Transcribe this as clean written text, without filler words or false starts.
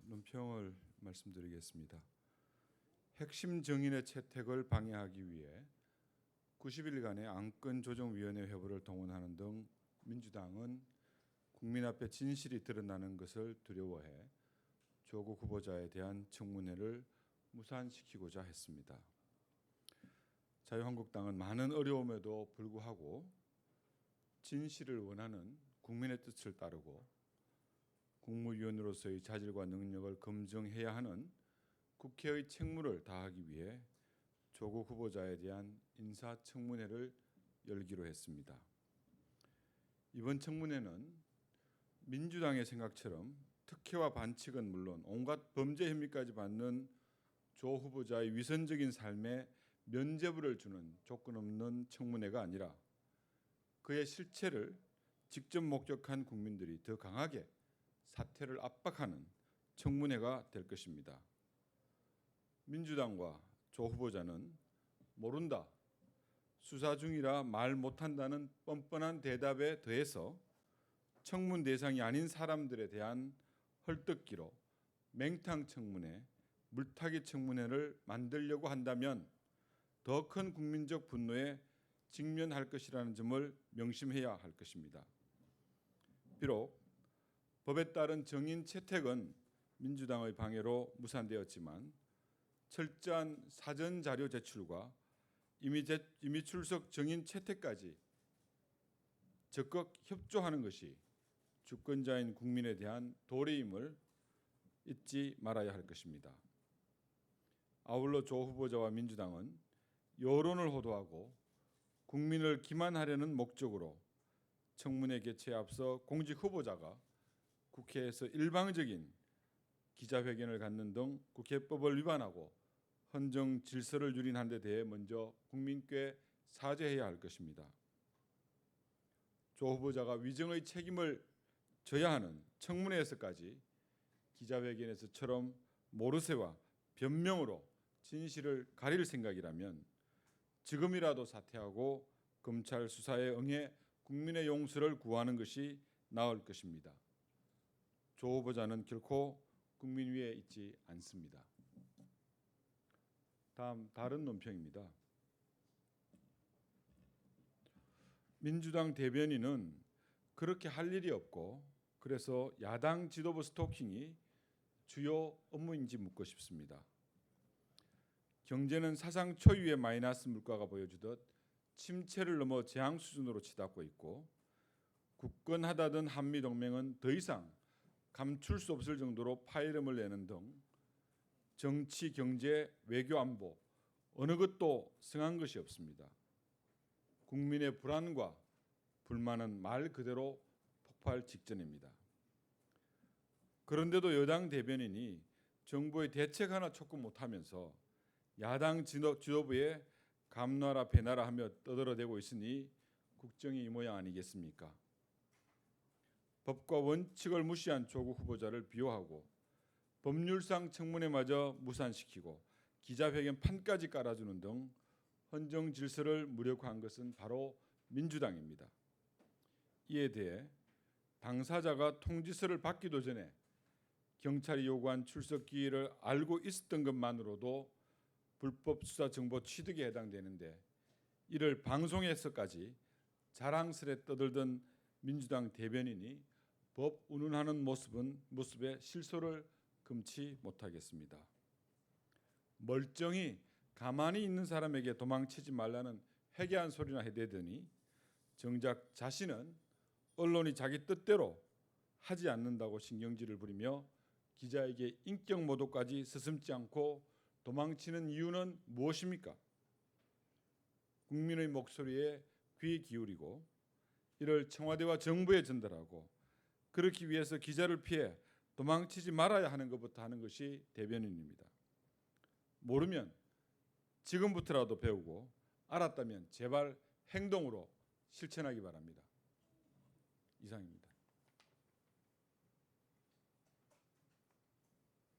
논평을 말씀드리겠습니다. 핵심 정인의 채택을 방해하기 위해 90일간의 안건조정위원회 회부를 동원하는 등 민주당은 국민 앞에 진실이 드러나는 것을 두려워해 조국 후보자에 대한 청문회를 무산시키고자 했습니다. 자유한국당은 많은 어려움에도 불구하고 진실을 원하는 국민의 뜻을 따르고 국무위원으로서의 자질과 능력을 검증해야 하는 국회의 책무를 다하기 위해 조국 후보자에 대한 인사청문회를 열기로 했습니다. 이번 청문회는 민주당의 생각처럼 특혜와 반칙은 물론 온갖 범죄 혐의까지 받는 조 후보자의 위선적인 삶에 면죄부를 주는 조건 없는 청문회가 아니라 그의 실체를 직접 목격한 국민들이 더 강하게 사퇴를 압박하는 청문회가 될 것입니다. 민주당과 조 후보자는 모른다, 수사 중이라 말 못한다는 뻔뻔한 대답에 더해서 청문 대상이 아닌 사람들에 대한 헐뜯기로 맹탕 청문회, 물타기 청문회를 만들려고 한다면 더 큰 국민적 분노에 직면할 것이라는 점을 명심해야 할 것입니다. 비록 법에 따른 정인 채택은 민주당의 방해로 무산되었지만 철저한 사전 자료 제출과 이미 출석 정인 채택까지 적극 협조하는 것이 주권자인 국민에 대한 도리임을 잊지 말아야 할 것입니다. 아울러 조 후보자와 민주당은 여론을 호도하고 국민을 기만하려는 목적으로 청문회 개최에 앞서 공직 후보자가 국회에서 일방적인 기자회견을 갖는 등 국회법을 위반하고 헌정 질서를 유린한 데 대해 먼저 국민께 사죄해야 할 것입니다. 조 후보자가 위정의 책임을 져야 하는 청문회에서까지 기자회견에서처럼 모르쇠와 변명으로 진실을 가릴 생각이라면 지금이라도 사퇴하고 검찰 수사에 응해 국민의 용서를 구하는 것이 나을 것입니다. 조 후보자는 결코 국민 위에 있지 않습니다. 다른 논평입니다. 민주당 대변인은 그렇게 할 일이 없고 그래서 야당 지도부 스토킹이 주요 업무인지 묻고 싶습니다. 경제는 사상 초유의 마이너스 물가가 보여주듯 침체를 넘어 재앙 수준으로 치닫고 있고 굳건하다던 한미동맹은 더 이상 감출 수 없을 정도로 파열음을 내는 등 정치, 경제, 외교, 안보 어느 것도 성한 것이 없습니다. 국민의 불안과 불만은 말 그대로 폭발 직전입니다. 그런데도 여당 대변인이 정부의 대책 하나 촉구 못하면서 야당 지도부에 감나라 배나라 하며 떠들어대고 있으니 국정이 이 모양 아니겠습니까? 법과 원칙을 무시한 조국 후보자를 비호하고 법률상 청문회마저 무산시키고 기자회견 판까지 깔아주는 등 헌정 질서를 무력화한 것은 바로 민주당입니다. 이에 대해 당사자가 통지서를 받기도 전에 경찰이 요구한 출석 기일을 알고 있었던 것만으로도 불법 수사 정보 취득에 해당되는데 이를 방송에서까지 자랑스레 떠들던 민주당 대변인이 법 운운하는 모습에 실소를 금치 못하겠습니다. 멀쩡히 가만히 있는 사람에게 도망치지 말라는 회개한 소리나 해대더니 정작 자신은 언론이 자기 뜻대로 하지 않는다고 신경질을 부리며 기자에게 인격 모독까지 서슴지 않고 도망치는 이유는 무엇입니까? 국민의 목소리에 귀 기울이고 이를 청와대와 정부에 전달하고 그렇기 위해서 기자를 피해 도망치지 말아야 하는 것부터 하는 것이 대변인입니다. 모르면 지금부터라도 배우고 알았다면 제발 행동으로 실천하기 바랍니다. 이상입니다.